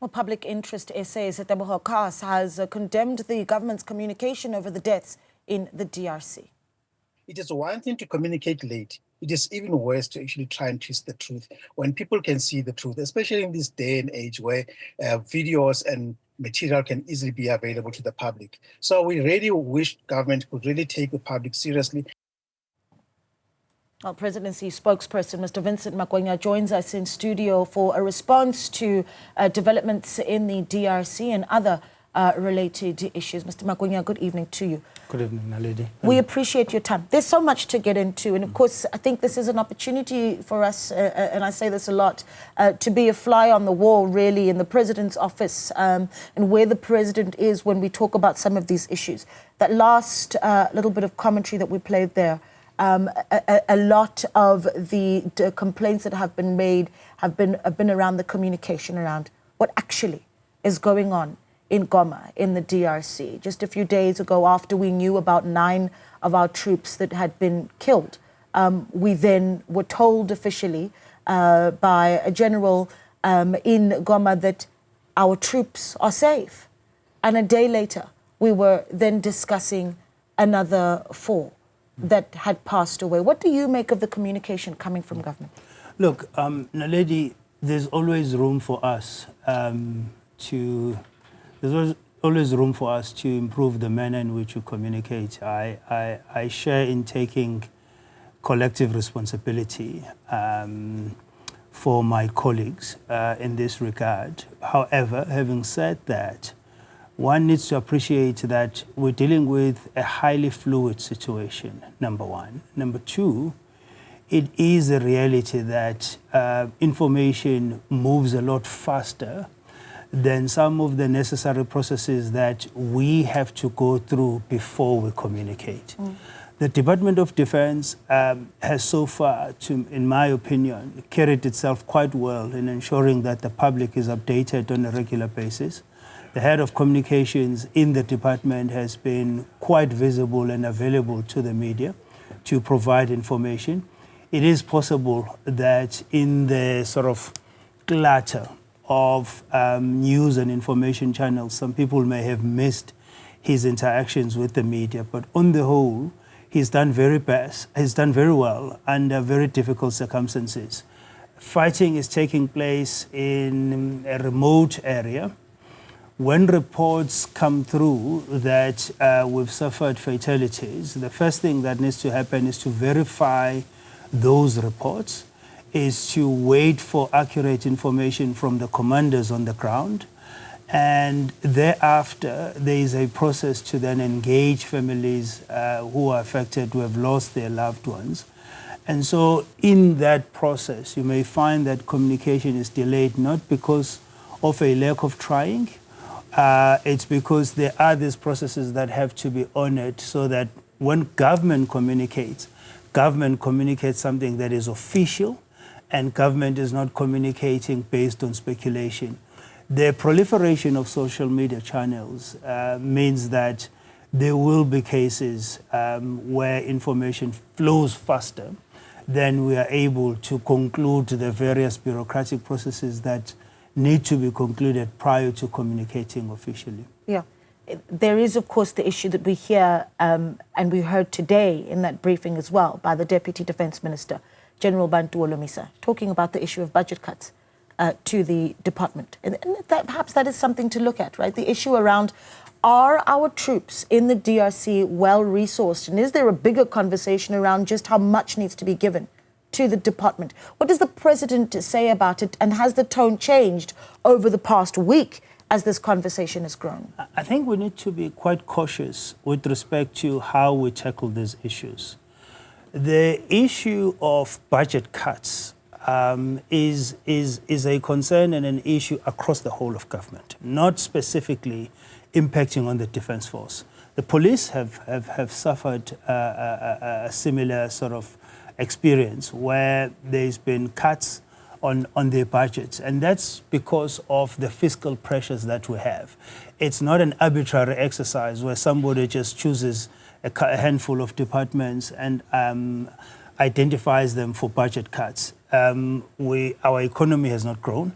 Well, Public Interest SA's Teboho Kas has condemned the government's communication over the deaths in the DRC. It is one thing to communicate late. It is even worse to actually try and twist the truth when people can see the truth, especially in this day and age where videos and material can easily be available to the public. So we really wish government could really take the public seriously. Well, Presidency spokesperson Mr. Vincent Magwenya joins us in studio for a response to developments in the DRC and other related issues. Mr. Magwenya, good evening to you. Good evening, Naledi. We appreciate your time. There's so much to get into, and of course, I think this is an opportunity for us, and I say this a lot, to be a fly on the wall, really, in the President's office and where the President is when we talk about some of these issues. That last little bit of commentary that we played there, a lot of the complaints that have been made have been around the communication around what actually is going on in Goma, in the DRC. Just a few days ago, after we knew about 9 of our troops that had been killed, we then were told officially by a general in Goma that our troops are safe. And a day later, we were then discussing another 4 that had passed away. What do you make of the communication coming from government? Look, Naledi, there's always room for us There's always room for us to improve the manner in which we communicate. I share in taking collective responsibility for my colleagues in this regard. However, having said that, one needs to appreciate that we're dealing with a highly fluid situation, number one. Number two, it is a reality that information moves a lot faster than some of the necessary processes that we have to go through before we communicate. The Department of Defence has so far, in my opinion, carried itself quite well in ensuring that the public is updated on a regular basis. The head of communications in the department has been quite visible and available to the media to provide information. It is possible that in the sort of clutter of news and information channels, some people may have missed his interactions with the media, but on the whole, he's done very well under very difficult circumstances. Fighting is taking place in a remote area. When reports come through that we've suffered fatalities, the first thing that needs to happen is to verify those reports, is to wait for accurate information from the commanders on the ground, and thereafter there is a process to then engage families who are affected, who have lost their loved ones. And so in that process, you may find that communication is delayed not because of a lack of trying, it's because there are these processes that have to be honored so that when government communicates something that is official, and government is not communicating based on speculation. The proliferation of social media channels means that there will be cases where information flows faster than we are able to conclude the various bureaucratic processes that need to be concluded prior to communicating officially. Yeah. There is, of course, the issue that we hear and we heard today in that briefing as well by the Deputy Defence Minister, General Bantu Holomisa, talking about the issue of budget cuts to the department. And perhaps that is something to look at, right? The issue around, are our troops in the DRC well-resourced? And is there a bigger conversation around just how much needs to be given to the department? What does the President say about it? And has the tone changed over the past week as this conversation has grown? I think we need to be quite cautious with respect to how we tackle these issues. The issue of budget cuts is a concern and an issue across the whole of government, not specifically impacting on the Defence Force. The police have suffered a similar sort of experience where there's been cuts on their budgets, and that's because of the fiscal pressures that we have. It's not an arbitrary exercise where somebody just chooses a handful of departments and identifies them for budget cuts. Our economy has not grown.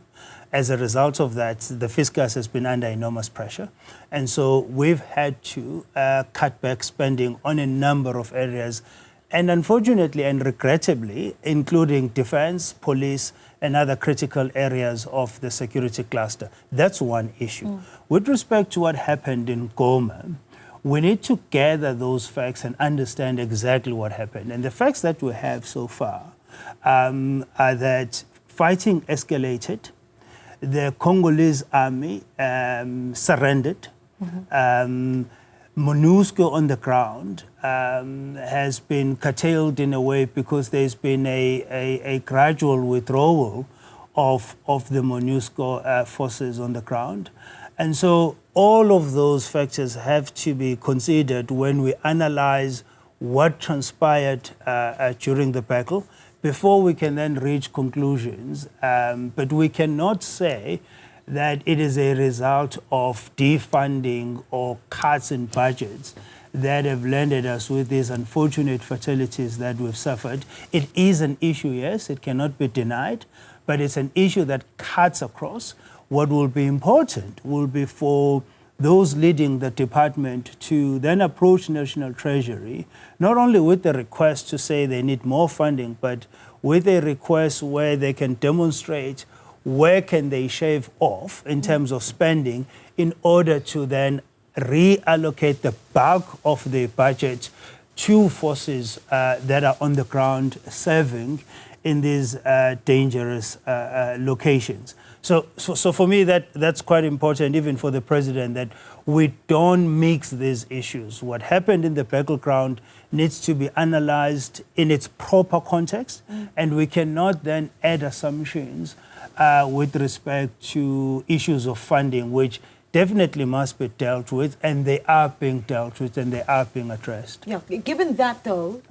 As a result of that, the fiscus has been under enormous pressure. And so we've had to cut back spending on a number of areas. And unfortunately and regrettably, including defense, police, and other critical areas of the security cluster. That's one issue. With respect to what happened in Goma, we need to gather those facts and understand exactly what happened. And the facts that we have so far are that fighting escalated, the Congolese army surrendered. MONUSCO on the ground has been curtailed in a way because there's been a gradual withdrawal of the MONUSCO forces on the ground. And so all of those factors have to be considered when we analyze what transpired during the battle before we can then reach conclusions. But we cannot say that it is a result of defunding or cuts in budgets that have landed us with these unfortunate fatalities that we've suffered. It is an issue, yes, it cannot be denied, but it's an issue that cuts across. What will be important will be for those leading the department to then approach National Treasury, not only with the request to say they need more funding, but with a request where they can demonstrate where can they shave off in terms of spending in order to then reallocate the bulk of the budget to forces that are on the ground serving in these dangerous locations. So for me, that's quite important, even for the president, that we don't mix these issues. What happened in the battleground needs to be analyzed in its proper context, and we cannot then add assumptions with respect to issues of funding, which definitely must be dealt with, and they are being dealt with, and they are being addressed. Yeah. Given that, though,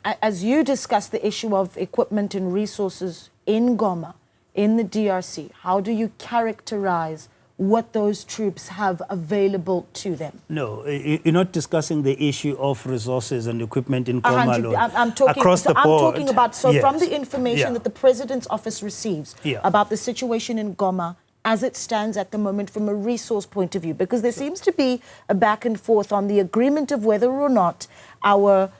as you discuss the issue of equipment and resources in Goma, in the DRC, how do you characterize what those troops have available to them? No, you're not discussing the issue of resources and equipment in Goma alone. I'm talking, across the board. I'm talking about, yes. From the information that the President's office receives about the situation in Goma as it stands at the moment from a resource point of view, because there seems to be a back and forth on the agreement of whether or not our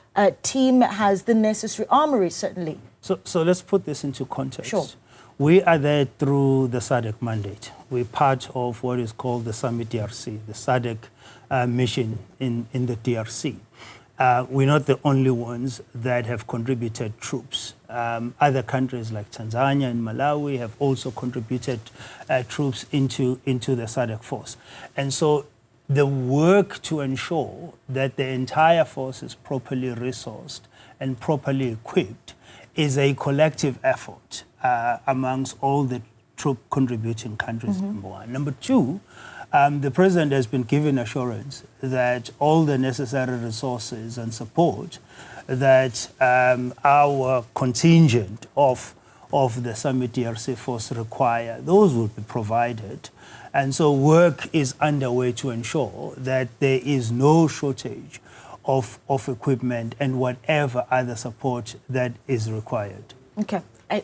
team has the necessary armory, certainly. So let's put this into context. Sure. We are there through the SADC mandate. We're part of what is called the Summit DRC, the SADC mission in the DRC. We're not the only ones that have contributed troops. Other countries like Tanzania and Malawi have also contributed troops into the SADC force. And so the work to ensure that the entire force is properly resourced and properly equipped is a collective effort amongst all the troop contributing countries, number one. Number two, the president has been given assurance that all the necessary resources and support that our contingent of the Summit DRC force require, those will be provided. And so work is underway to ensure that there is no shortage of equipment and whatever other support that is required. Okay.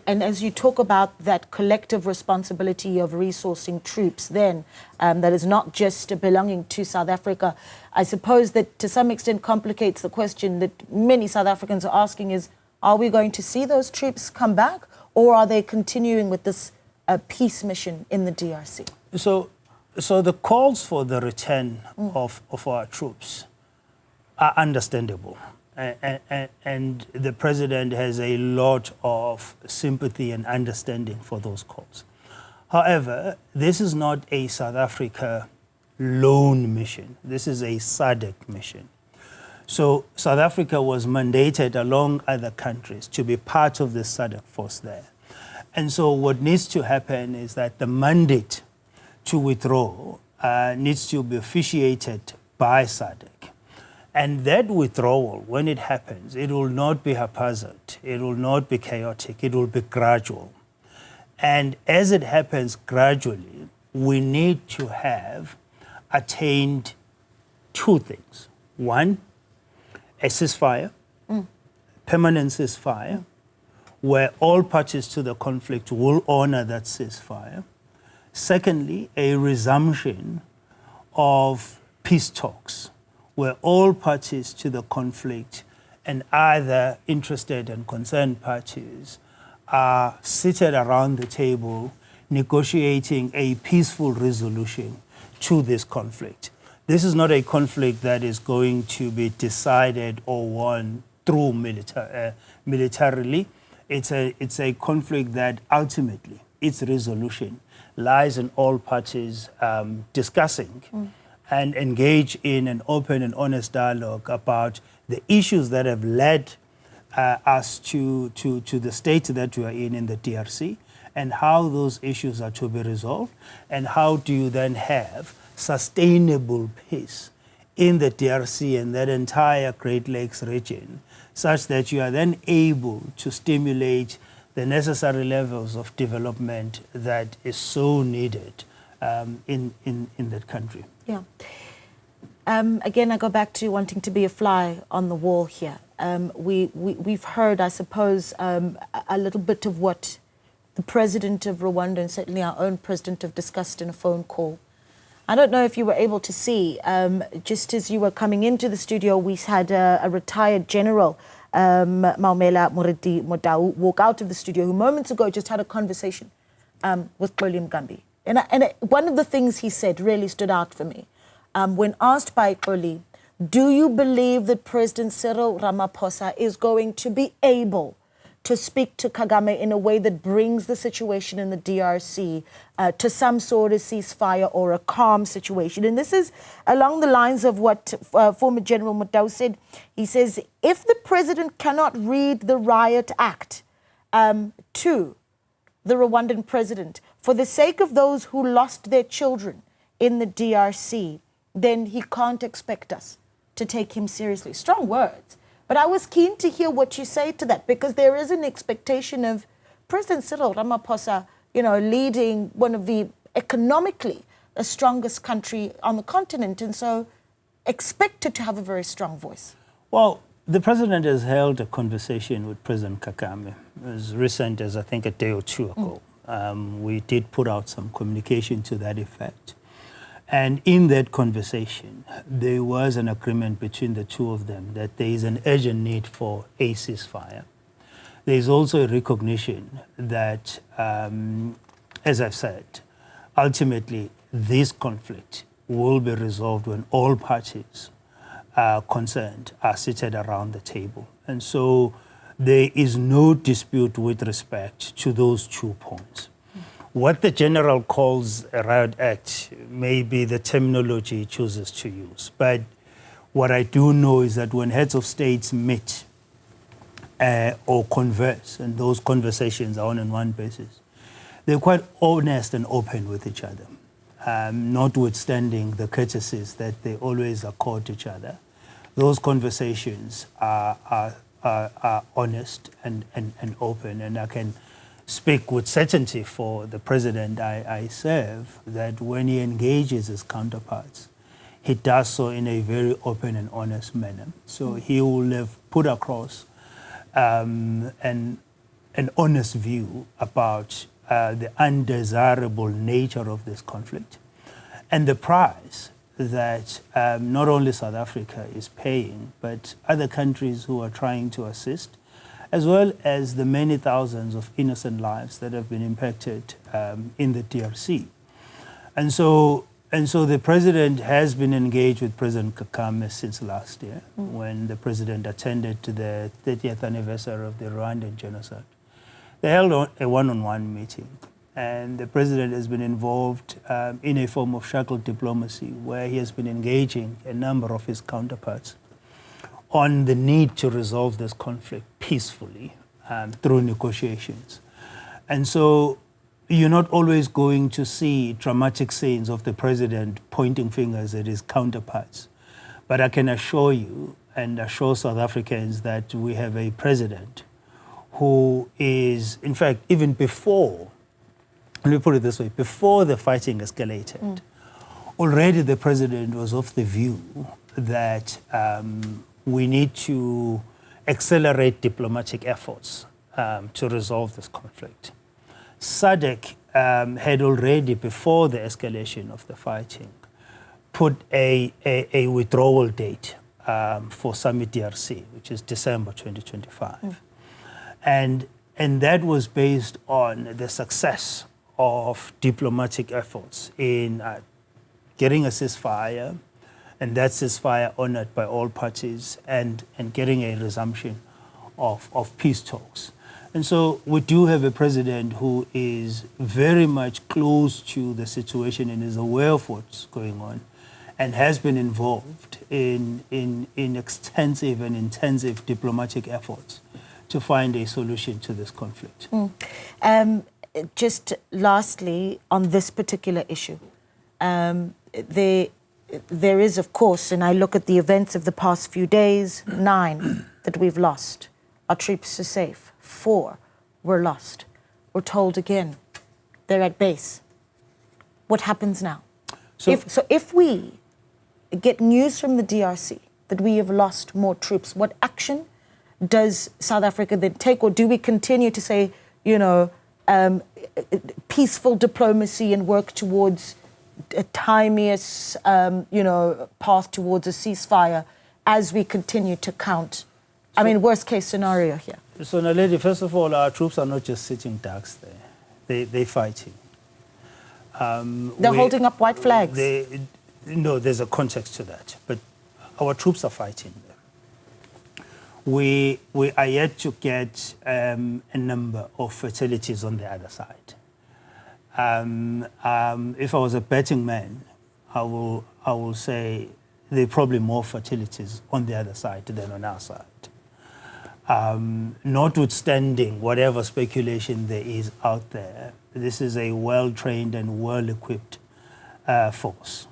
And as you talk about that collective responsibility of resourcing troops then, that is not just belonging to South Africa, I suppose that to some extent complicates the question that many South Africans are asking is, are we going to see those troops come back, or are they continuing with this peace mission in the DRC? So the calls for the return of our troops are understandable. And the president has a lot of sympathy and understanding for those calls. However, this is not a South Africa lone mission. This is a SADC mission. So South Africa was mandated along other countries to be part of the SADC force there. And so what needs to happen is that the mandate to withdraw needs to be officiated by SADC. And that withdrawal, when it happens, it will not be haphazard, it will not be chaotic, it will be gradual. And as it happens gradually, we need to have attained two things. One, a ceasefire, permanent ceasefire, where all parties to the conflict will honor that ceasefire. Secondly, a resumption of peace talks where all parties to the conflict and other interested and concerned parties are seated around the table negotiating a peaceful resolution to this conflict. This is not a conflict that is going to be decided or won through militarily. It's a conflict that ultimately its resolution lies in all parties discussing and engage in an open and honest dialogue about the issues that have led us to the state that we are in the DRC, and how those issues are to be resolved, and how do you then have sustainable peace in the DRC and that entire Great Lakes region, such that you are then able to stimulate the necessary levels of development that is so needed in that country. Yeah. Again, I go back to wanting to be a fly on the wall here. We've heard, I suppose, a little bit of what the president of Rwanda and certainly our own president have discussed in a phone call. I don't know if you were able to see, just as you were coming into the studio, we had a retired general, Maumela Moriti Modau, walk out of the studio, who moments ago just had a conversation with William Gambi. And one of the things he said really stood out for me. When asked by Xoli, do you believe that President Cyril Ramaphosa is going to be able to speak to Kagame in a way that brings the situation in the DRC to some sort of ceasefire or a calm situation? And this is along the lines of what former General Modau said. He says, if the president cannot read the Riot Act to the Rwandan president for the sake of those who lost their children in the DRC, then he can't expect us to take him seriously. Strong words. But I was keen to hear what you say to that, because there is an expectation of President Cyril Ramaphosa, leading one of the economically the strongest country on the continent, and so expected to have a very strong voice. Well, the president has held a conversation with President Kagame as recent as I think a day or two ago. We did put out some communication to that effect. And in that conversation, there was an agreement between the two of them that there is an urgent need for a ceasefire. There is also a recognition that, as I've said, ultimately this conflict will be resolved when all parties concerned are seated around the table. And so there is no dispute with respect to those 2 points. What the general calls a riot act may be the terminology he chooses to use. But what I do know is that when heads of states meet or converse, and those conversations are on a one basis, they're quite honest and open with each other, notwithstanding the courtesies that they always accord each other. Those conversations are honest and open, and I can speak with certainty for the president I serve that when he engages his counterparts, he does so in a very open and honest manner. So he will have put across an honest view about the undesirable nature of this conflict and the price that not only South Africa is paying, but other countries who are trying to assist, as well as the many thousands of innocent lives that have been impacted in the DRC. And so the president has been engaged with President Kagame since last year, when the president attended to the 30th anniversary of the Rwandan genocide. They held a one-on-one meeting, and the president has been involved in a form of shuttle diplomacy, where he has been engaging a number of his counterparts on the need to resolve this conflict peacefully through negotiations. And so you're not always going to see dramatic scenes of the president pointing fingers at his counterparts. But I can assure you and assure South Africans that we have a president who is, in fact, even before, let me put it this way, before the fighting escalated, already the president was of the view that we need to accelerate diplomatic efforts to resolve this conflict. SADC had already, before the escalation of the fighting, put a withdrawal date for Summit DRC, which is December 2025. And that was based on the success of diplomatic efforts in getting a ceasefire, and that ceasefire honored by all parties, and getting a resumption of peace talks. And so we do have a president who is very much close to the situation and is aware of what's going on, and has been involved in extensive and intensive diplomatic efforts to find a solution to this conflict. Just lastly, on this particular issue, there is, of course, and I look at the events of the past few days, 9 that we've lost. Our troops are safe. 4 were lost. We're told again they're at base. What happens now? So if we get news from the DRC that we have lost more troops, what action does South Africa then take? Or do we continue to say, peaceful diplomacy and work towards a timeous, path towards a ceasefire as we continue to count? I mean, worst case scenario here. So, Naledi, first of all, our troops are not just sitting ducks there. They're fighting. They're holding up white flags. No, there's a context to that. But our troops are fighting there. We are yet to get a number of fatalities on the other side. If I was a betting man, I will say there are probably more fatalities on the other side than on our side. Notwithstanding whatever speculation there is out there, this is a well-trained and well-equipped force.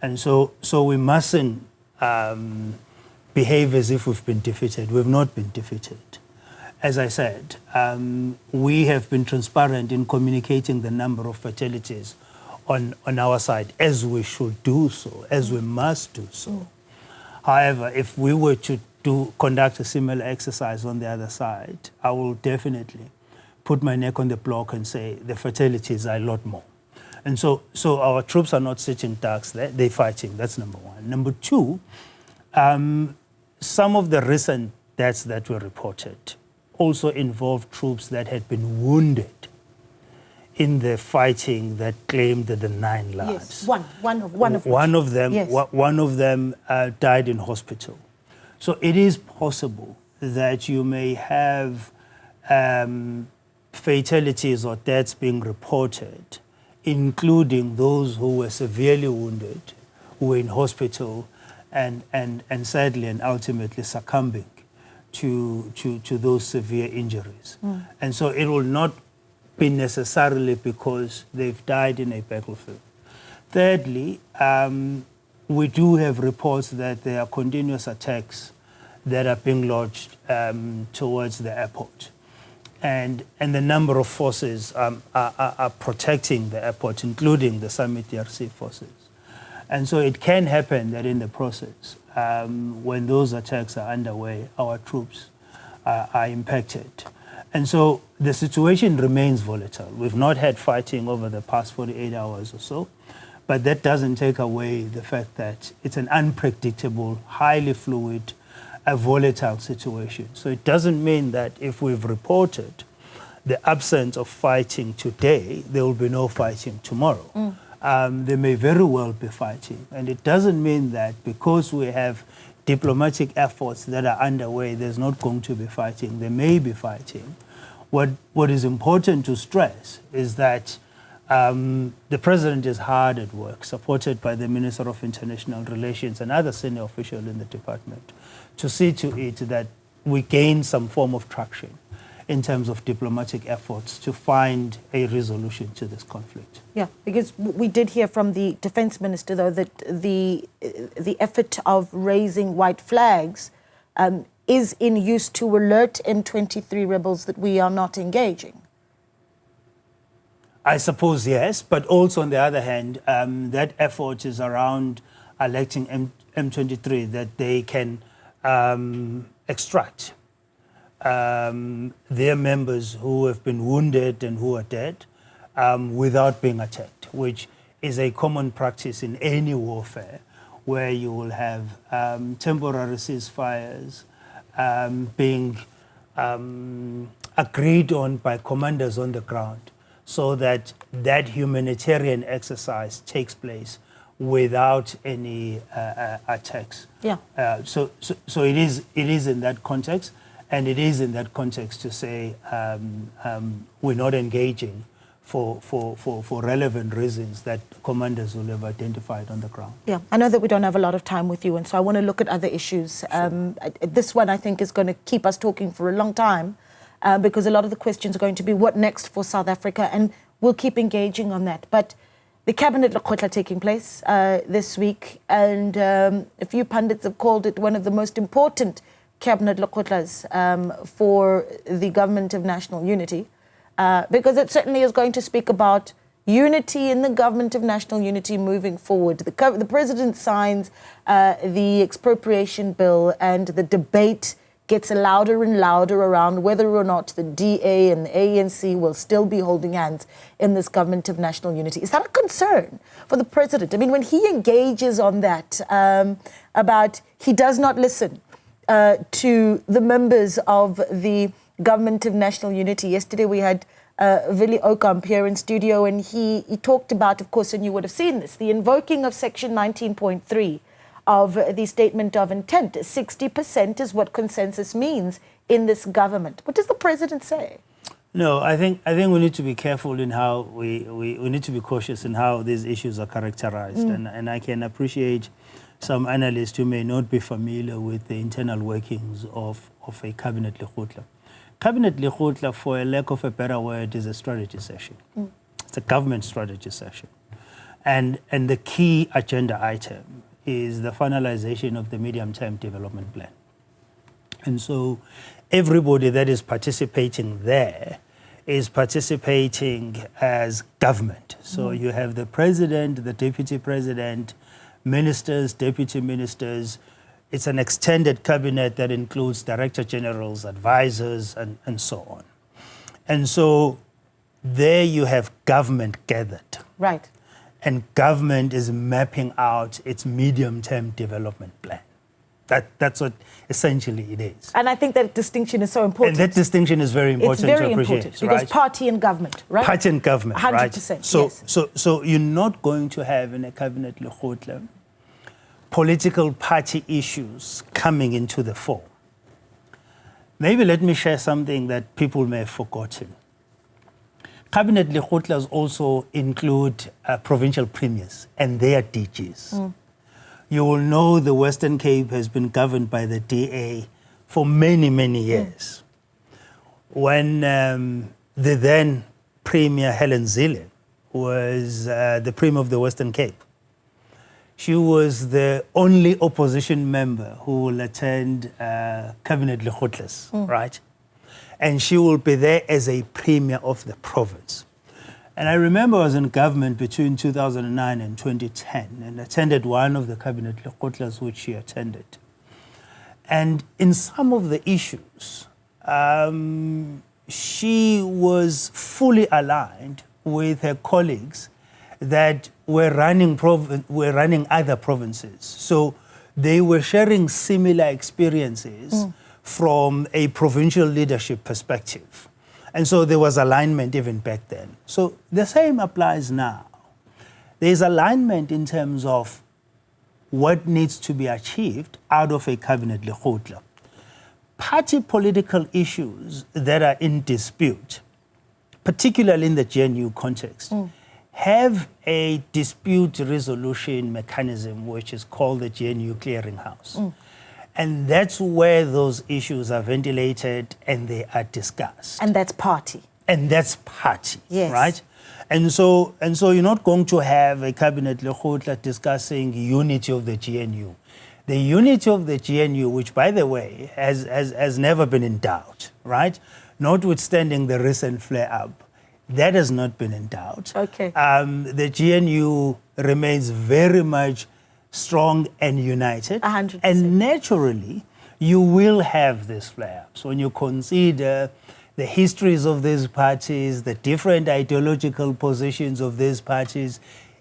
And so we mustn't behave as if we've been defeated. We've not been defeated. As I said, we have been transparent in communicating the number of fatalities on our side, as we should do so, as we must do so. However, if we were to conduct a similar exercise on the other side, I will definitely put my neck on the block and say the fatalities are a lot more. And so our troops are not sitting ducks, they're fighting. That's number one. Number two, some of the recent deaths that were reported also involved troops that had been wounded in the fighting that claimed the 9 lives. Yes, one of them died in hospital. So it is possible that you may have fatalities or deaths being reported, including those who were severely wounded, who were in hospital, and sadly and ultimately succumbing to those severe injuries. And so it will not be necessarily because they've died in a battlefield. Thirdly, we do have reports that there are continuous attacks that are being lodged towards the airport. And the number of forces are protecting the airport, including the Summit DRC forces. And so it can happen that in the process, when those attacks are underway, our troops are impacted. And so the situation remains volatile. We've not had fighting over the past 48 hours or so, but that doesn't take away the fact that it's an unpredictable, highly fluid, a volatile situation. So it doesn't mean that if we've reported the absence of fighting today, there will be no fighting tomorrow. There may very well be fighting. And it doesn't mean that because we have diplomatic efforts that are underway, there's not going to be fighting. There may be fighting. What is important to stress is that the president is hard at work, supported by the Minister of International Relations and other senior officials in the department, to see to it that we gain some form of traction in terms of diplomatic efforts to find a resolution to this conflict. Yeah, because we did hear from the Defence Minister, though, that the effort of raising white flags is in use to alert M23 rebels that we are not engaging. I suppose yes, but also on the other hand, that effort is around alerting M23 that they can extract their members who have been wounded and who are dead without being attacked, which is a common practice in any warfare, where you will have temporary ceasefires being agreed on by commanders on the ground, so that that humanitarian exercise takes place without any attacks. Yeah. So it is in that context, and it is in that context to say we're not engaging for relevant reasons that commanders will have identified on the ground. Yeah, I know that we don't have a lot of time with you, and so I want to look at other issues. Sure. This one, I think, is going to keep us talking for a long time, because a lot of the questions are going to be what next for South Africa, and we'll keep engaging on that. But the Cabinet Lekgotla taking place this week, and a few pundits have called it one of the most important Cabinet Lekgotlas for the Government of National Unity, because it certainly is going to speak about unity in the Government of National Unity moving forward. The President signs the Expropriation Bill, and the debate gets louder and louder around whether or not the DA and the ANC will still be holding hands in this Government of National Unity. Is that a concern for the President? I mean, when he engages on that, about he does not listen to the members of the Government of National Unity. Yesterday we had Willie Okamp here in studio, and he talked about, of course, and you would have seen this, the invoking of Section 19.3 of the Statement of Intent. 60% is what consensus means in this government. What does the President say? No, I think we need to be careful in how we need to be cautious in how these issues are characterized. And I can appreciate some analysts who may not be familiar with the internal workings of a Cabinet Lekgotla. Cabinet Lekgotla, for a lack of a better word, is a strategy session. It's a government strategy session. And the key agenda item is the finalization of the medium-term development plan. And so everybody that is participating there is participating as government. So you have the President, the Deputy President, ministers, deputy ministers. It's an extended cabinet that includes director generals, advisors, and so on. And so there you have government gathered. Right. And government is mapping out its medium-term development plan. That's what essentially it is. And I think that distinction is so important. And that distinction is very important to appreciate. It's very important, because right? Party and government, right? Party and government, 100%, right? 100%, So you're not going to have in a Cabinet Lekgotla political party issues coming into the fore. Maybe let me share something that people may have forgotten. Cabinet Lekgotlas also include provincial premiers and their DGs. You will know the Western Cape has been governed by the DA for many, many years. When the then Premier Helen Zille was the Premier of the Western Cape, she was the only opposition member who will attend Cabinet Lekgotlas, right? And she will be there as a Premier of the province. And I remember I was in government between 2009 and 2010 and attended one of the Cabinet Lekgotlas which she attended. And in some of the issues, she was fully aligned with her colleagues that were running other provinces. So they were sharing similar experiences from a provincial leadership perspective. And so there was alignment even back then. So the same applies now. There's alignment in terms of what needs to be achieved out of a Cabinet Lekgotla. Party political issues that are in dispute, particularly in the GNU context, have a dispute resolution mechanism which is called the GNU Clearinghouse. And that's where those issues are ventilated and they are discussed. And that's party. And that's party, yes. Right? And so you're not going to have a Cabinet Lekgotla discussing unity of the GNU. The unity of the GNU, which, by the way, has never been in doubt, right? Notwithstanding the recent flare-up, that has not been in doubt. Okay. The GNU remains very much strong and united. 100%. And naturally, you will have these flare-ups when you consider the histories of these parties, the different ideological positions of these parties,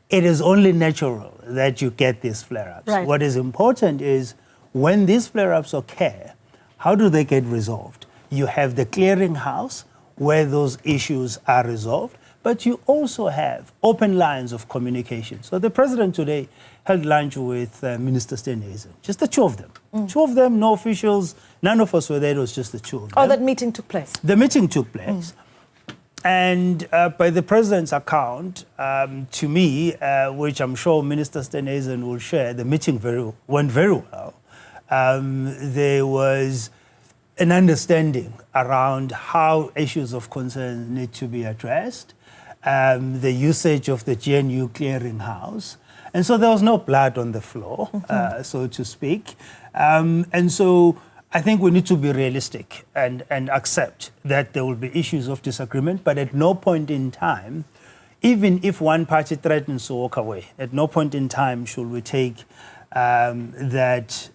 it is only natural that you get these flare-ups. Right. What is important is when these flare-ups occur, how do they get resolved? You have the clearinghouse where those issues are resolved, but you also have open lines of communication. So the president today held lunch with Minister Stenhuisen, just the two of them. Two of them, no officials, none of us were there, it was just the two of them. Oh, that meeting took place? The meeting took place. And by the president's account, to me, which I'm sure Minister Stenhuisen will share, the meeting went very well. There was an understanding around how issues of concern need to be addressed, the usage of the GNU clearinghouse. And so there was no blood on the floor, so to speak. And so I think we need to be realistic and accept that there will be issues of disagreement, but at no point in time, even if one party threatens to walk away, at no point in time should we take it that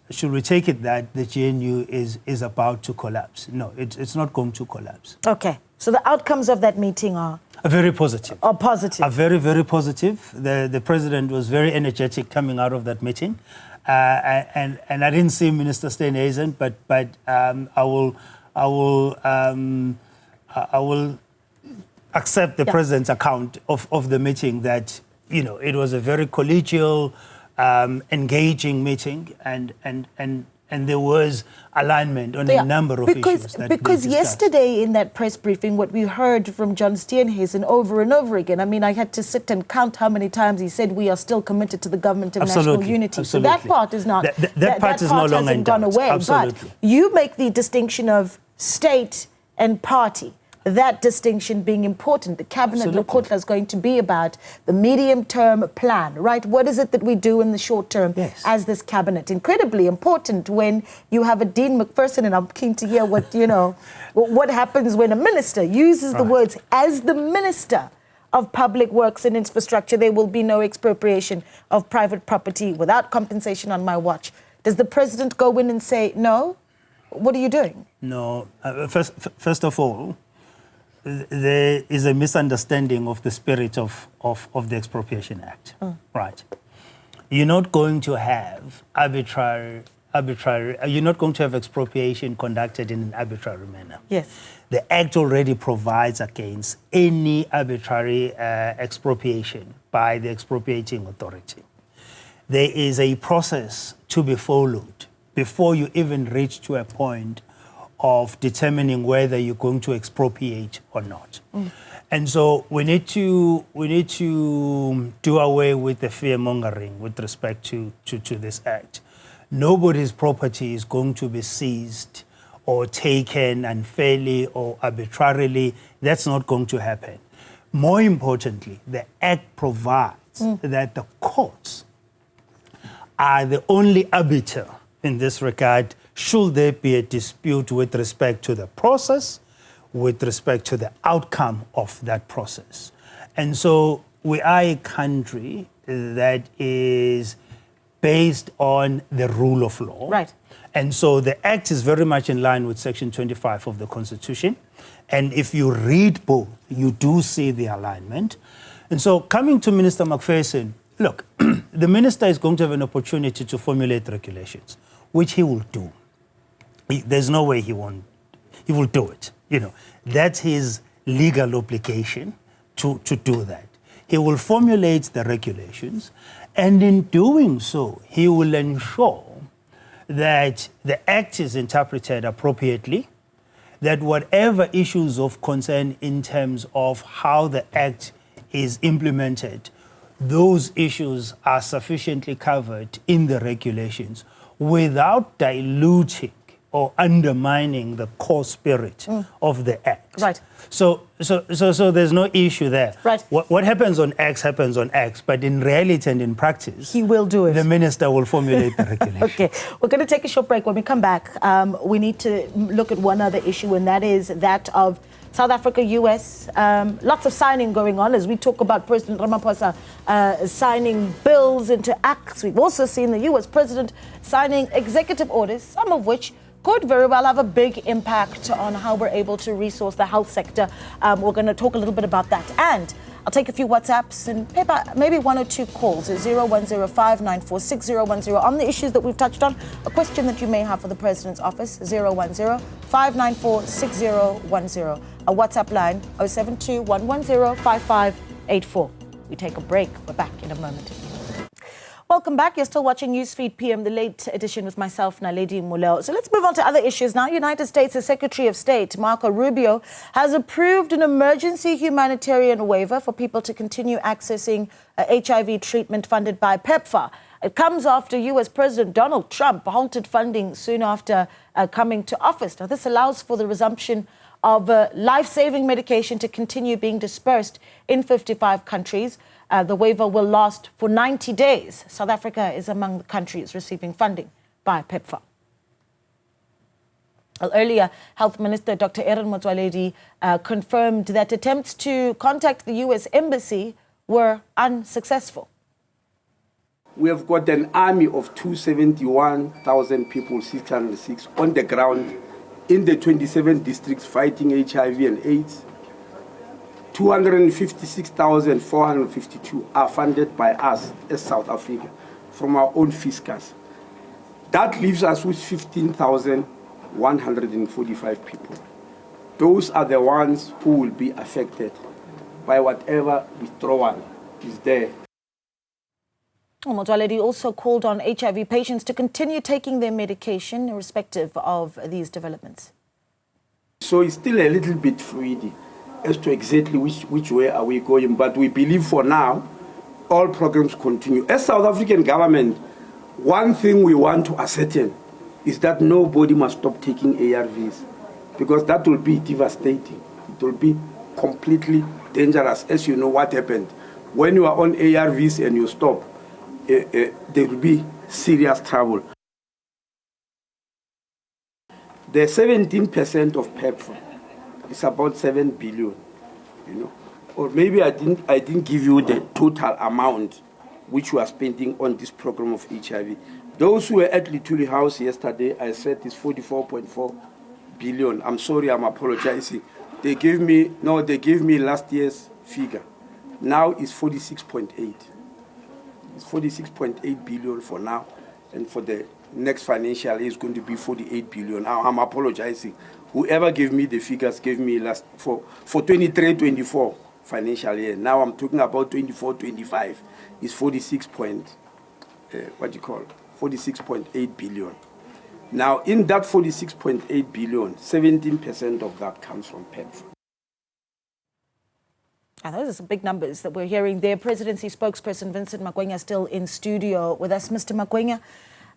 the GNU is about to collapse. No, it's not going to collapse. Okay, so the outcomes of that meeting are? Very positive. Are positive. Are very, very positive. The president was very energetic coming out of that meeting. And I didn't see Minister Stenhuisen, but I will accept the president's account of the meeting that, you know, it was a very collegial, engaging meeting, and there was alignment on a number of issues. Because yesterday in that press briefing, what we heard from John Steenhuisen over and over again, I mean, I had to sit and count how many times he said we are still committed to the government of national unity. Absolutely. So that part is not, that part is no longer hasn't gone away. Absolutely. But you make the distinction of state and party. That distinction being important. The cabinet Lekgotla is going to be about the medium-term plan, right? What is it that we do in the short term as this cabinet? Incredibly important when you have a Dean McPherson, and I'm keen to hear what, you know, what happens when a minister uses the words, as the Minister of Public Works and Infrastructure, there will be no expropriation of private property without compensation on my watch. Does the president go in and say, no? What are you doing? No. First of all, there is a misunderstanding of the spirit of the Expropriation Act, right? You're not going to have you're not going to have expropriation conducted in an arbitrary manner. Yes. The Act already provides against any arbitrary expropriation by the expropriating authority. There is a process to be followed before you even reach to a point of determining whether you're going to expropriate or not. And so we need to do away with the fear-mongering with respect to this act. Nobody's property is going to be seized or taken unfairly or arbitrarily. That's not going to happen. More importantly, the act provides that the courts are the only arbiter in this regard should there be a dispute with respect to the process, with respect to the outcome of that process. And so we are a country that is based on the rule of law. Right. And so the Act is very much in line with Section 25 of the Constitution. And if you read both, you do see the alignment. And so coming to Minister McPherson, look, the minister is going to have an opportunity to formulate regulations, which he will do. There's no way he won't. He will do it. You know, that's his legal obligation to do that. He will formulate the regulations, and in doing so, he will ensure that the Act is interpreted appropriately, that whatever issues of concern in terms of how the Act is implemented, those issues are sufficiently covered in the regulations without diluting or undermining the core spirit of the Act. Right. So there's no issue there. Right. What happens on X happens on X, but in reality and in practice, he will do it. The minister will formulate the regulation. Okay, we're going to take a short break. When we come back, we need to look at one other issue, and that is that of South Africa, US, lots of signing going on as we talk about President Ramaphosa signing bills into acts. We've also seen the US president signing executive orders, some of which could very well have a big impact on how we're able to resource the health sector. We're going to talk a little bit about that. And I'll take a few WhatsApps and maybe one or two calls at 010-594-6010 on the issues that we've touched on. A question that you may have for the President's office, 010-594-6010. A WhatsApp line, 072-110-5584. We take a break. We're back in a moment. Welcome back. You're still watching Newsfeed PM, the late edition with myself, Naledi Muleo. So let's move on to other issues now. United States Secretary of State Marco Rubio has approved an emergency humanitarian waiver for people to continue accessing HIV treatment funded by PEPFAR. It comes after U.S. President Donald Trump halted funding soon after coming to office. Now, this allows for the resumption of life-saving medication to continue being dispersed in 55 countries. The waiver will last for 90 days. South Africa is among the countries receiving funding by PEPFAR. Well, earlier, Health Minister Dr. Aaron Motsoaledi confirmed that attempts to contact the U.S. Embassy were unsuccessful. We have got an army of 271,000 people, 606, on the ground in the 27 districts fighting HIV and AIDS. 256,452 are funded by us as South Africa from our own fiscus. That leaves us with 15,145 people. Those are the ones who will be affected by whatever withdrawal is there. Motsoaledi also called on HIV patients to continue taking their medication irrespective of these developments. So it's still a little bit fluid as to exactly which way are we going, but we believe for now all programs continue. As South African government, one thing we want to ascertain is that nobody must stop taking ARVs, because that will be devastating. It will be completely dangerous. As you know what happened when you are on ARVs and you stop, there will be serious trouble. The 17% of PEPFAR is about 7 billion, you know. Or maybe I didn't give you the total amount which we are spending on this program of HIV. Those who were at Lituli House yesterday, I said it's 44.4 billion. I'm sorry, I'm apologizing. They gave me last year's figure. Now it's 46.8. It's 46.8 billion for now, and for the next financial year is going to be 48 billion. I'm apologizing. Whoever gave me the figures gave me last for 23-24 financial year. Now I'm talking about 24-25. It's 46.8 billion. Now in that 46.8 billion, 17% of that comes from PEPFAR. And those are some big numbers that we're hearing there. Presidency spokesperson Vincent Magwenya still in studio with us. Mr. Magwenya,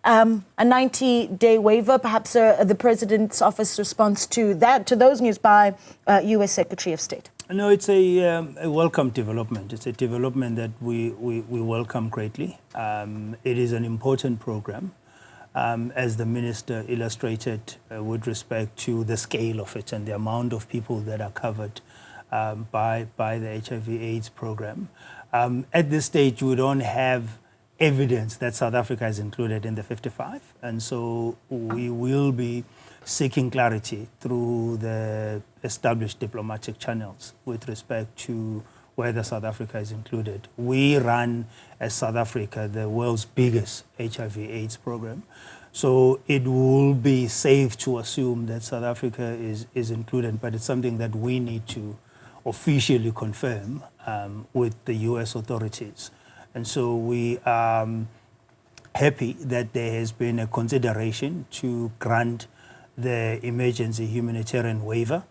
a 90-day waiver, perhaps the President's office response to that, to those news by U.S. Secretary of State. No, it's a welcome development. It's a development that we welcome greatly. It is an important program, as the Minister illustrated with respect to the scale of it and the amount of people that are covered by the HIV/AIDS program. At this stage, we don't have evidence that South Africa is included in the 55, and so we will be seeking clarity through the established diplomatic channels with respect to whether South Africa is included. We run, as South Africa, the world's biggest HIV/AIDS program, so it will be safe to assume that South Africa is included, but it's something that we need to officially confirm with the U.S. authorities. And so we are happy that there has been a consideration to grant the emergency humanitarian waiver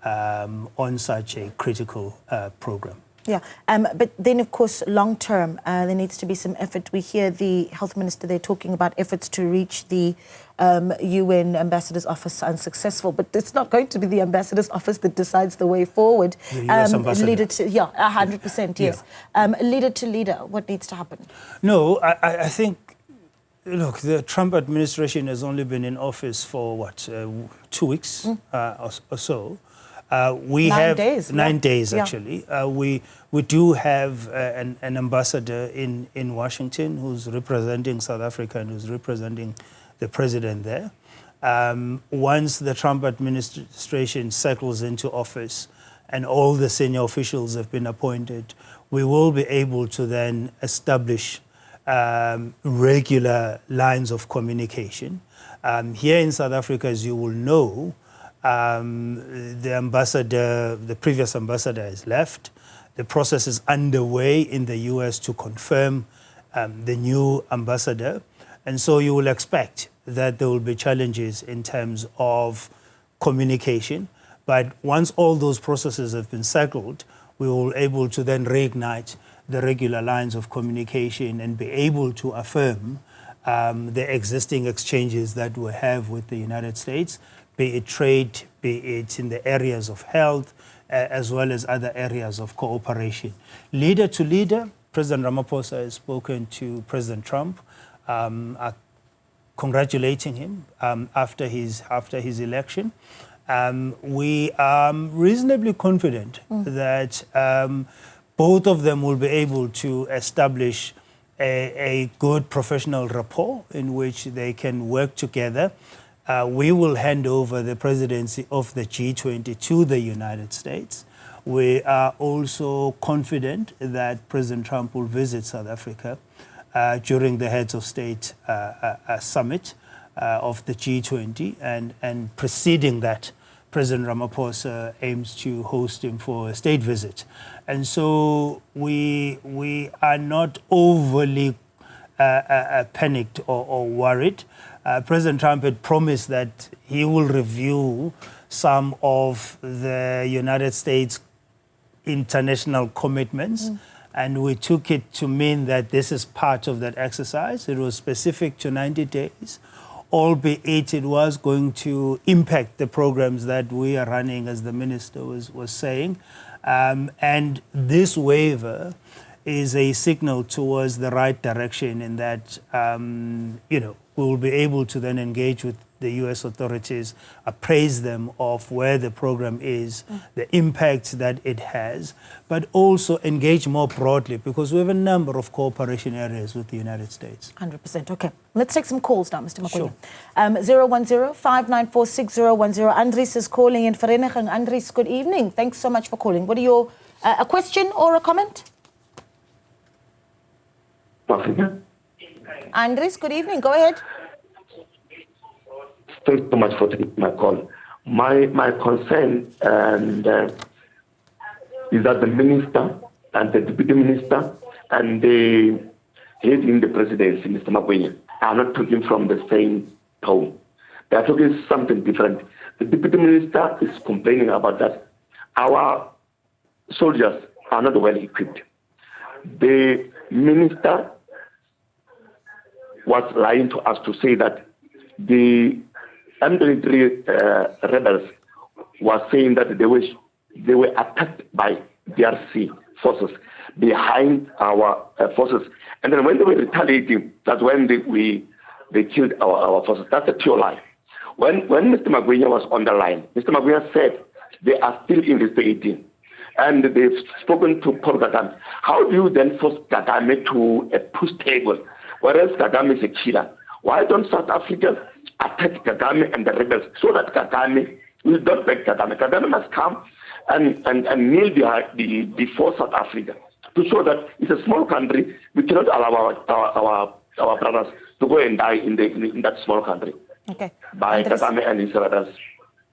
on such a critical program. Yeah, but then, of course, long term, there needs to be some effort. We hear the health minister there talking about efforts to reach the UN ambassador's office unsuccessful, but it's not going to be the ambassador's office that decides the way forward. The US ambassador. Leader to, 100%, yes. Yeah. Leader to leader, what needs to happen? No, I think, look, the Trump administration has only been in office for, what, 2 weeks or so. We 9 have days, 9 days actually. We do have an ambassador in Washington who's representing South Africa and who's representing the president there. Once the Trump administration settles into office and all the senior officials have been appointed, we will be able to then establish regular lines of communication. Here in South Africa, as you will know, the previous ambassador has left. The process is underway in the US to confirm the new ambassador. And so you will expect that there will be challenges in terms of communication. But once all those processes have been settled, we will be able to then reignite the regular lines of communication and be able to affirm the existing exchanges that we have with the United States, be it trade, be it in the areas of health, as well as other areas of cooperation. Leader to leader, President Ramaphosa has spoken to President Trump, congratulating him after his election. We are reasonably confident that both of them will be able to establish a good professional rapport in which they can work together. We will hand over the presidency of the G20 to the United States. We are also confident that President Trump will visit South Africa during the Heads of State summit of the G20, and preceding that, President Ramaphosa aims to host him for a state visit. And so we are not overly panicked or worried. President Trump had promised that he will review some of the United States international commitments, and we took it to mean that this is part of that exercise. It was specific to 90 days, albeit it was going to impact the programs that we are running, as the minister was saying. And this waiver is a signal towards the right direction in that, we will be able to then engage with the U.S. authorities, appraise them of where the program is, the impact that it has, but also engage more broadly, because we have a number of cooperation areas with the United States. 100%. Okay. Let's take some calls now, Mr. Magwenya. Sure. 010-594-6010. Andries is calling in Vereniging. Andries, good evening. Thanks so much for calling. What are your, a question or a comment? Andries, good evening. Go ahead. Thanks so much for taking my call. My concern is that the minister and the deputy minister and the head in the presidency, Mr. Magwenya, are not talking from the same tone. They are talking something different. The deputy minister is complaining about that our soldiers are not well equipped. The minister was lying to us to say that the M23 rebels were saying that they were attacked by DRC forces behind our forces, and then when they were retaliating, that's when they killed our forces. That's a pure lie. When Mr. Magwenya was on the line, Mr. Magwenya said they are still investigating, and they've spoken to Paul Kagame. How do you then force Kagame to a push table, whereas Kagame is a killer? Why don't South Africans attack Kagame and the rebels so that Kagame will not back Kagame? Kagame must come and kneel before South Africa to show that it's a small country. We cannot allow our brothers to go and die in that small country. Okay. By Kagame and his rebels.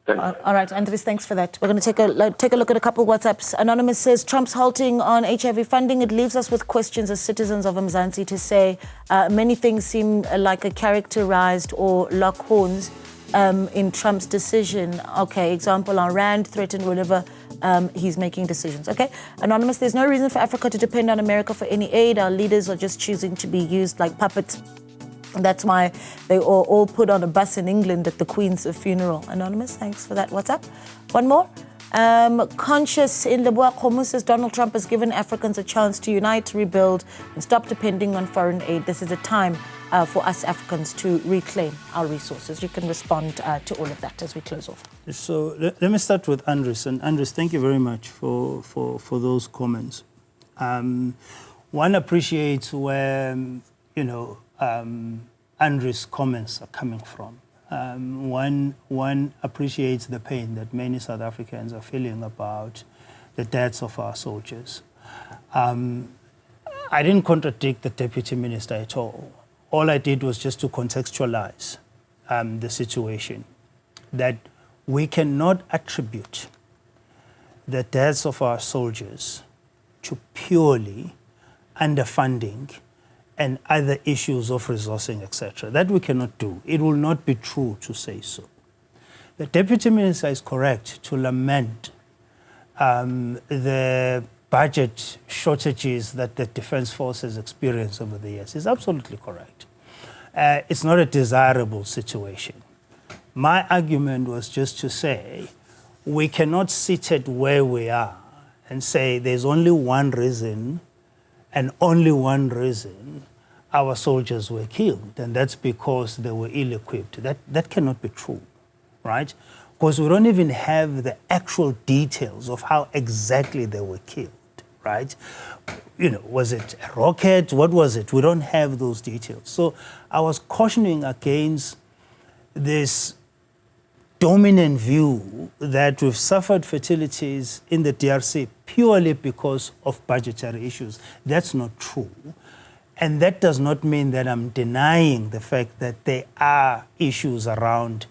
All right, Andres, thanks for that. We're going to take a look at a couple of WhatsApps. Anonymous says, Trump's halting on HIV funding, it leaves us with questions as citizens of Mzansi to say many things seem like a characterized or lock horns in Trump's decision. Okay, example, our Rand threatened whenever he's making decisions. Okay, Anonymous, there's no reason for Africa to depend on America for any aid. Our leaders are just choosing to be used like puppets. That's why they were all put on a bus in England at the Queen's funeral. Anonymous, thanks for that. What's up? One more. Conscious in Leboa Khomo says Donald Trump has given Africans a chance to unite, rebuild, and stop depending on foreign aid. This is a time for us Africans to reclaim our resources. You can respond to all of that as we close off. So let me start with Andres. And Andres, thank you very much for those comments. One appreciates where, Andrew's comments are coming from. one appreciates the pain that many South Africans are feeling about the deaths of our soldiers. I didn't contradict the Deputy Minister at all. All I did was just to contextualize the situation, that we cannot attribute the deaths of our soldiers to purely underfunding and other issues of resourcing, etc. That we cannot do. It will not be true to say so. The Deputy Minister is correct to lament the budget shortages that the Defence Force has experienced over the years. It's absolutely correct. It's not a desirable situation. My argument was just to say we cannot sit at where we are and say there's only one reason and only one reason our soldiers were killed, and that's because they were ill-equipped. That cannot be true, right? Because we don't even have the actual details of how exactly they were killed, right? You know, was it a rocket? What was it? We don't have those details. So I was cautioning against this dominant view that we've suffered fatalities in the DRC purely because of budgetary issues. That's not true. And that does not mean that I'm denying the fact that there are issues around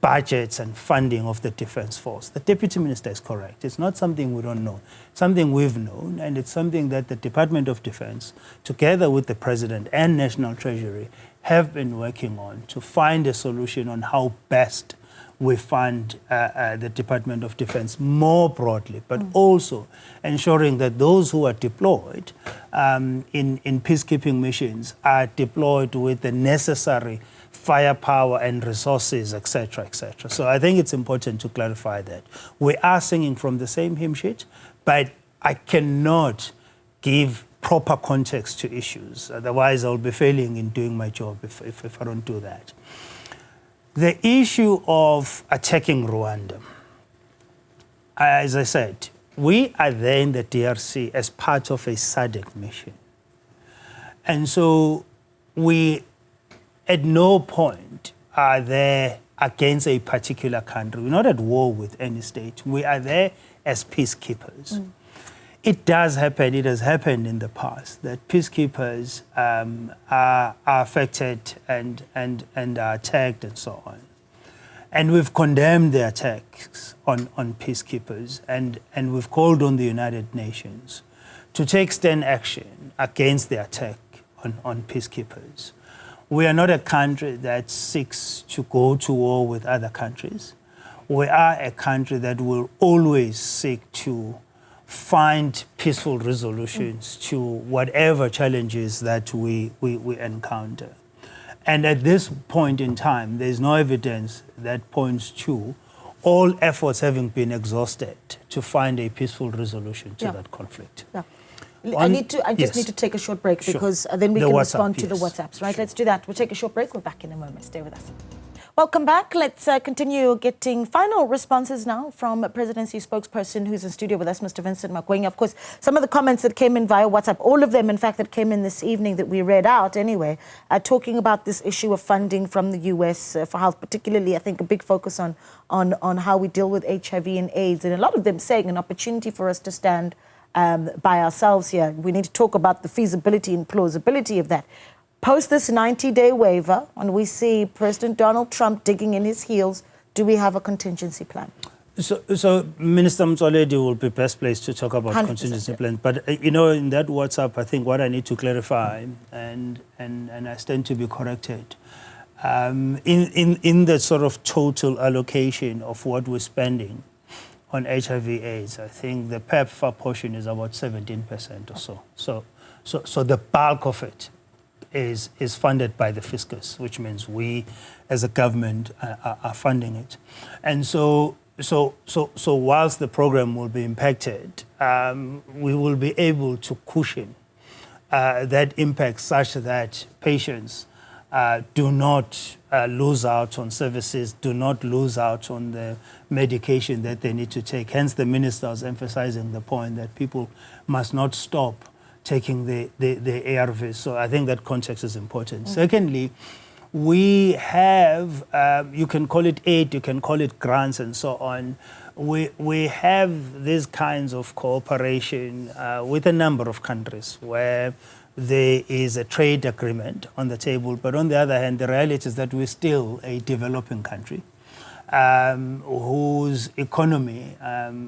budgets and funding of the Defence Force. The Deputy Minister is correct. It's not something we don't know. It's something we've known, and it's something that the Department of Defence, together with the President and National Treasury, have been working on to find a solution on how best we fund the Department of Defence more broadly, but also ensuring that those who are deployed in peacekeeping missions are deployed with the necessary firepower and resources, etc., etc. So I think it's important to clarify that. We are singing from the same hymn sheet, but I cannot give proper context to issues. Otherwise, I'll be failing in doing my job if I don't do that. The issue of attacking Rwanda, as I said, we are there in the DRC as part of a SADC mission. And so we, at no point, are there against a particular country. We're not at war with any state. We are there as peacekeepers. It does happen, it has happened in the past, that peacekeepers are affected and are attacked and so on. And we've condemned the attacks on peacekeepers, and we've called on the United Nations to take stern action against the attack on peacekeepers. We are not a country that seeks to go to war with other countries. We are a country that will always seek to find peaceful resolutions to whatever challenges that we encounter. And at this point in time, there's no evidence that points to all efforts having been exhausted to find a peaceful resolution to that conflict. Yeah. I just need to take a short break because then we can respond to the WhatsApps, right? Let's do that. We'll take a short break. We're back in a moment. Stay with us. Welcome back. Let's continue getting final responses now from Presidency spokesperson who's in studio with us, Mr. Vincent Magwenya. Of course, some of the comments that came in via WhatsApp, all of them, in fact, that came in this evening that we read out anyway, talking about this issue of funding from the US for health, particularly, I think, a big focus on how we deal with HIV and AIDS. And a lot of them saying an opportunity for us to stand by ourselves here. We need to talk about the feasibility and plausibility of that. Post this 90-day waiver, and we see President Donald Trump digging in his heels, do we have a contingency plan? So Minister Mtsoaledi will be best placed to talk about 100%. contingency plans. But, you know, in that WhatsApp, I think what I need to clarify, and I stand to be corrected, in the sort of total allocation of what we're spending on HIV/AIDS, I think the PEPFAR portion is about 17% or so. So the bulk of it is funded by the fiscus, which means we, as a government, are funding it. And so whilst the program will be impacted, we will be able to cushion that impact such that patients do not lose out on services, do not lose out on the medication that they need to take. Hence, the minister was emphasizing the point that people must not stop taking the ARVs. So I think that context is important. Secondly, we have, you can call it aid, you can call it grants and so on. We have these kinds of cooperation with a number of countries where there is a trade agreement on the table, but on the other hand, the reality is that we're still a developing country whose economy,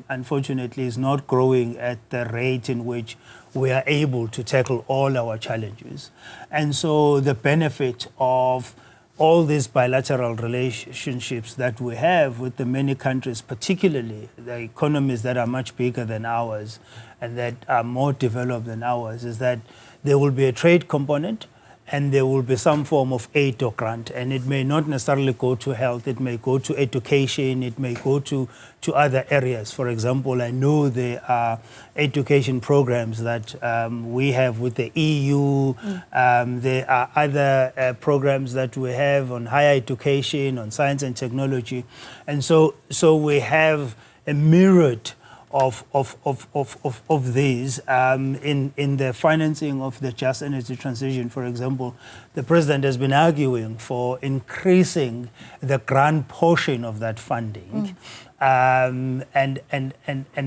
unfortunately, is not growing at the rate in which we are able to tackle all our challenges. And so the benefit of all these bilateral relationships that we have with the many countries, particularly the economies that are much bigger than ours and that are more developed than ours, is that there will be a trade component and there will be some form of aid or grant. And it may not necessarily go to health, it may go to education, it may go to other areas. For example, I know there are education programs that we have with the EU. There are other programs that we have on higher education, on science and technology. And so we have a myriad of these in the financing of the just energy transition. For example, the president has been arguing for increasing the grant portion of that funding, and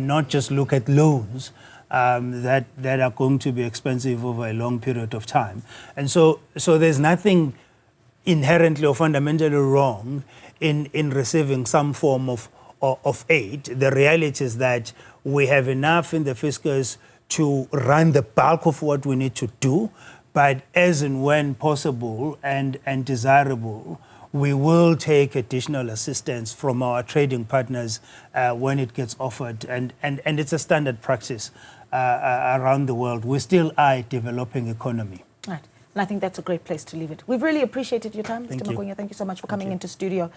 not just look at loans that are going to be expensive over a long period of time. And so there's nothing inherently or fundamentally wrong in receiving some form of aid. The reality is that we have enough in the fiscus to run the bulk of what we need to do, but as and when possible and desirable, we will take additional assistance from our trading partners when it gets offered, and it's a standard practice around the world. We still are a developing economy. Right. And I think that's a great place to leave it. We've really appreciated your time, Mr. Magwenya. Thank you so much for coming into studio.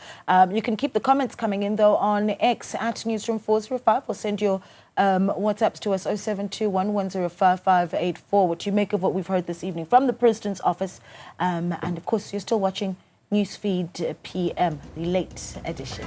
You can keep the comments coming in, though, on X at Newzroom 405, or send your WhatsApps to us 0721105584. What you make of what we've heard this evening from the President's office. And, of course, you're still watching Newsfeed PM, the late edition.